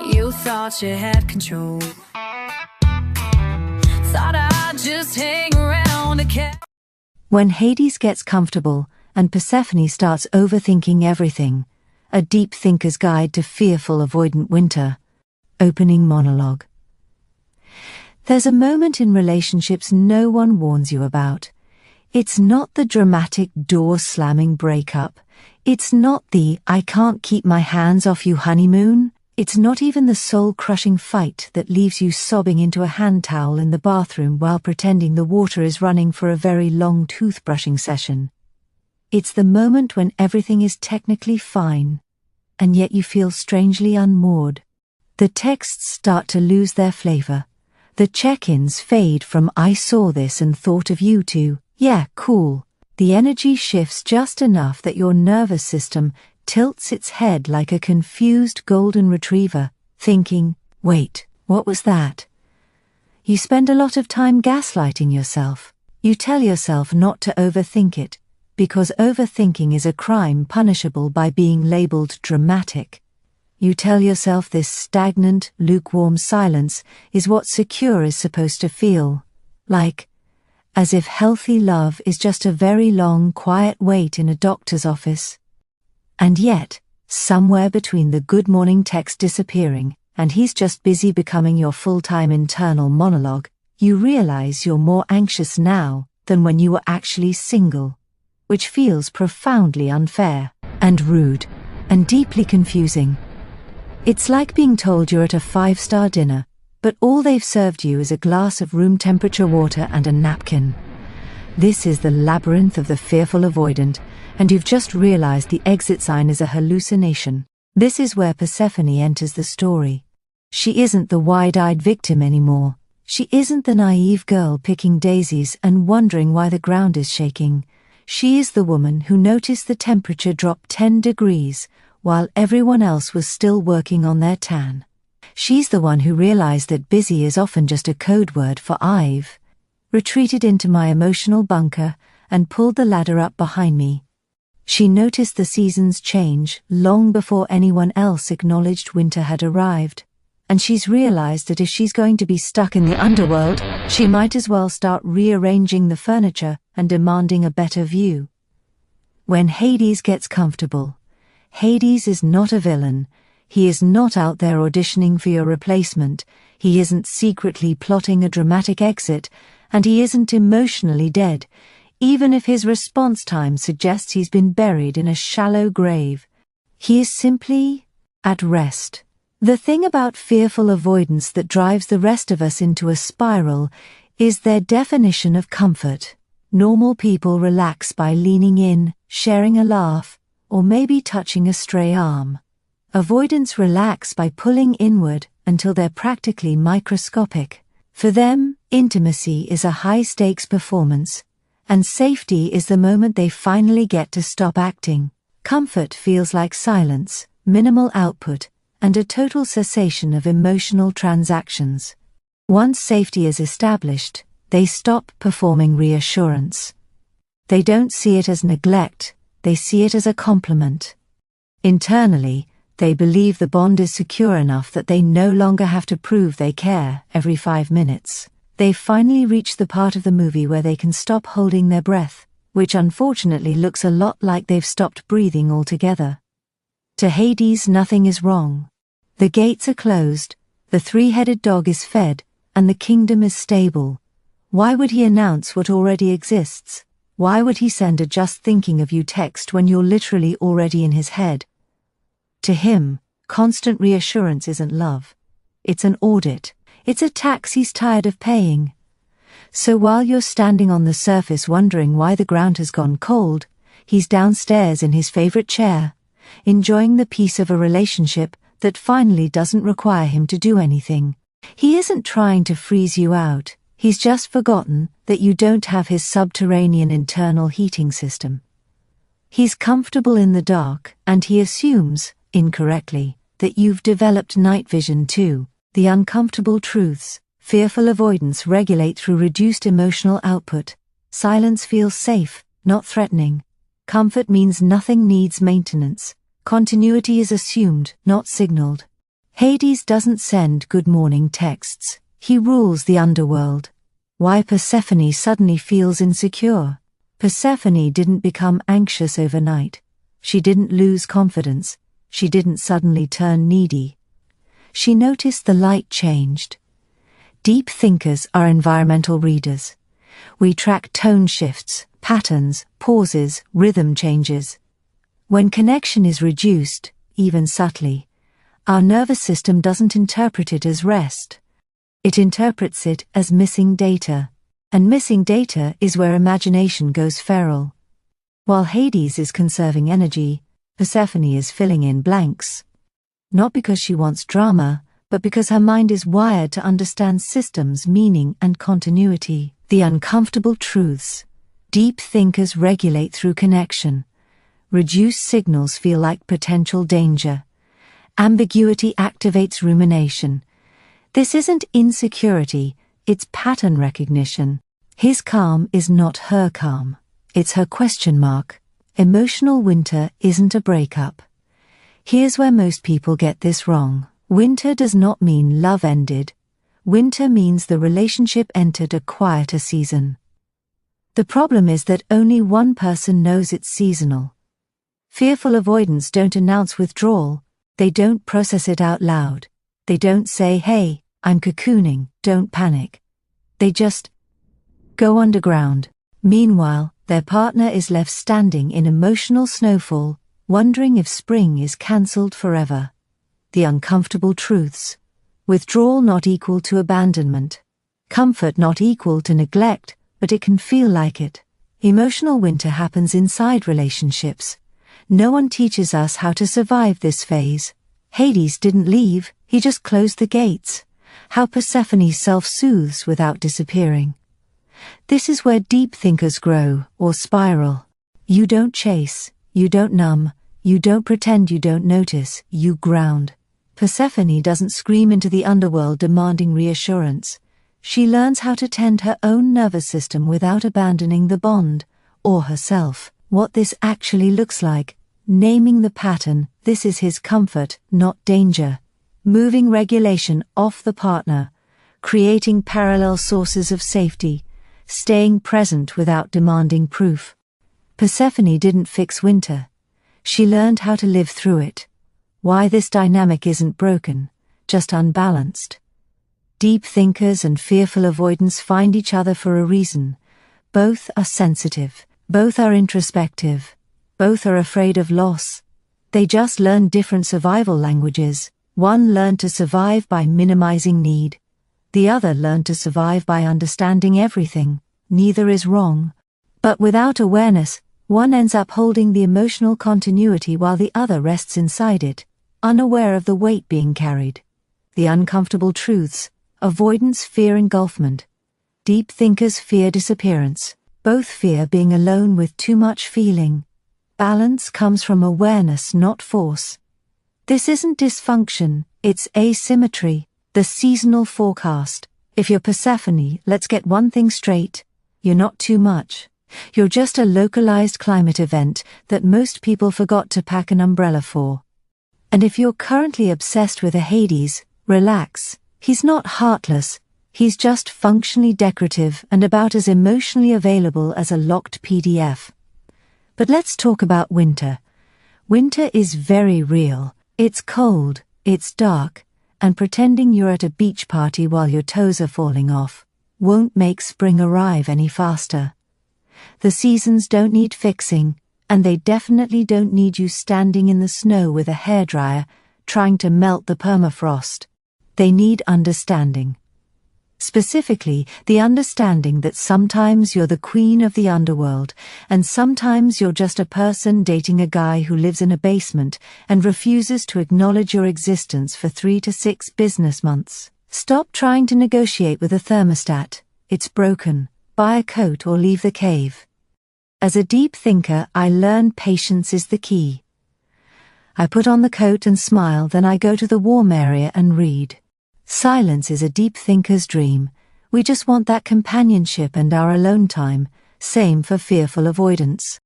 You thought you had control. Thought I'd just hang around a cat. When Hades gets comfortable and Persephone starts overthinking everything, a deep thinker's guide to fearful-avoidant winter. Opening monologue. There's a moment in relationships no one warns you about. It's not the dramatic door-slamming breakup. It's not the "I can't keep my hands off you" honeymoon. It's not even the soul-crushing fight that leaves you sobbing into a hand towel in the bathroom while pretending the water is running for a very long toothbrushing session. It's the moment when everything is technically fine, and yet you feel strangely unmoored. The texts start to lose their flavor. The check-ins fade from "I saw this and thought of you" to "yeah, cool." The energy shifts just enough that your nervous system tilts its head like a confused golden retriever, thinking, "Wait, what was that?" You spend a lot of time gaslighting yourself. You tell yourself not to overthink it, because overthinking is a crime punishable by being labeled dramatic. You tell yourself this stagnant, lukewarm silence is what secure is supposed to feel like, as if healthy love is just a very long, quiet wait in a doctor's office. And yet, somewhere between the good morning text disappearing and he's just busy becoming your full-time internal monologue, you realize you're more anxious now than when you were actually single, which feels profoundly unfair and rude and deeply confusing. It's like being told you're at a 5-star dinner, but all they've served you is a glass of room-temperature water and a napkin. This is the labyrinth of the fearful-avoidant, and you've just realized the exit sign is a hallucination. This is where Persephone enters the story. She isn't the wide-eyed victim anymore. She isn't the naive girl picking daisies and wondering why the ground is shaking. She is the woman who noticed the temperature drop 10 degrees while everyone else was still working on their tan. She's the one who realized that busy is often just a code word for I've retreated into my emotional bunker and pulled the ladder up behind me. She noticed the seasons change long before anyone else acknowledged winter had arrived. And she's realized that if she's going to be stuck in the underworld, she might as well start rearranging the furniture and demanding a better view. When Hades gets comfortable, Hades is not a villain. He is not out there auditioning for your replacement. He isn't secretly plotting a dramatic exit, and he isn't emotionally dead, even if his response time suggests he's been buried in a shallow grave. He is simply at rest. The thing about fearful avoidance that drives the rest of us into a spiral is their definition of comfort. Normal people relax by leaning in, sharing a laugh, or maybe touching a stray arm. Avoidants relax by pulling inward until they're practically microscopic. For them, intimacy is a high-stakes performance, and safety is the moment they finally get to stop acting. Comfort feels like silence, minimal output, and a total cessation of emotional transactions. Once safety is established, they stop performing reassurance. They don't see it as neglect, they see it as a compliment. Internally, they believe the bond is secure enough that they no longer have to prove they care every 5 minutes. They've finally reached the part of the movie where they can stop holding their breath, which unfortunately looks a lot like they've stopped breathing altogether. To Hades, nothing is wrong. The gates are closed, the 3-headed dog is fed, and the kingdom is stable. Why would he announce what already exists? Why would he send a "just thinking of you" text when you're literally already in his head? To him, constant reassurance isn't love. It's an audit. It's a tax he's tired of paying. So while you're standing on the surface wondering why the ground has gone cold, he's downstairs in his favorite chair, enjoying the peace of a relationship that finally doesn't require him to do anything. He isn't trying to freeze you out. He's just forgotten that you don't have his subterranean internal heating system. He's comfortable in the dark, and he assumes, incorrectly, that you've developed night vision too. The uncomfortable truths, fearful avoidance regulate through reduced emotional output. Silence feels safe, not threatening. Comfort means nothing needs maintenance. Continuity is assumed, not signaled. Hades doesn't send good morning texts. He rules the underworld. Why Persephone suddenly feels insecure. Persephone didn't become anxious overnight. She didn't lose confidence. She didn't suddenly turn needy. She noticed the light changed. Deep thinkers are environmental readers. We track tone shifts, patterns, pauses, rhythm changes. When connection is reduced, even subtly, our nervous system doesn't interpret it as rest. It interprets it as missing data. And missing data is where imagination goes feral. While Hades is conserving energy, Persephone is filling in blanks. Not because she wants drama, but because her mind is wired to understand systems, meaning, and continuity. The uncomfortable truths. Deep thinkers regulate through connection. Reduced signals feel like potential danger. Ambiguity activates rumination. This isn't insecurity, it's pattern recognition. His calm is not her calm. It's her question mark. Emotional winter isn't a breakup. Here's where most people get this wrong. Winter does not mean love ended. Winter means the relationship entered a quieter season. The problem is that only one person knows it's seasonal. Fearful avoidants don't announce withdrawal. They don't process it out loud. They don't say, "Hey, I'm cocooning, don't panic." They just go underground. Meanwhile, their partner is left standing in emotional snowfall, wondering if spring is cancelled forever. The uncomfortable truths. Withdrawal not equal to abandonment. Comfort not equal to neglect, but it can feel like it. Emotional winter happens inside relationships. No one teaches us how to survive this phase. Hades didn't leave, he just closed the gates. How Persephone self-soothes without disappearing. This is where deep thinkers grow, or spiral. You don't chase, you don't numb, you don't pretend you don't notice, you ground. Persephone doesn't scream into the underworld demanding reassurance. She learns how to tend her own nervous system without abandoning the bond, or herself. What this actually looks like. Naming the pattern, this is his comfort, not danger. Moving regulation off the partner. Creating parallel sources of safety. Staying present without demanding proof. Persephone didn't fix winter. She learned how to live through it. Why this dynamic isn't broken, just unbalanced. Deep thinkers and fearful avoidants find each other for a reason. Both are sensitive. Both are introspective. Both are afraid of loss. They just learn different survival languages. One learned to survive by minimizing need. The other learned to survive by understanding everything. Neither is wrong. But without awareness, one ends up holding the emotional continuity while the other rests inside it, unaware of the weight being carried. The uncomfortable truths. Avoidance fear engulfment. Deep thinkers fear disappearance. Both fear being alone with too much feeling. Balance comes from awareness, not force. This isn't dysfunction, it's asymmetry. The seasonal forecast. If you're Persephone, let's get one thing straight. You're not too much. You're just a localized climate event that most people forgot to pack an umbrella for. And if you're currently obsessed with a Hades, relax. He's not heartless. He's just functionally decorative and about as emotionally available as a locked PDF. But let's talk about winter. Winter is very real. It's cold, it's dark, and pretending you're at a beach party while your toes are falling off won't make spring arrive any faster. The seasons don't need fixing, and they definitely don't need you standing in the snow with a hairdryer trying to melt the permafrost. They need understanding. Specifically, the understanding that sometimes you're the queen of the underworld, and sometimes you're just a person dating a guy who lives in a basement and refuses to acknowledge your existence for 3 to 6 business months. Stop trying to negotiate with a thermostat. It's broken. Buy a coat or leave the cave. As a deep thinker, I learned patience is the key. I put on the coat and smile, then I go to the warm area and read. Silence is a deep thinker's dream. We just want that companionship and our alone time. Same for fearful avoidance.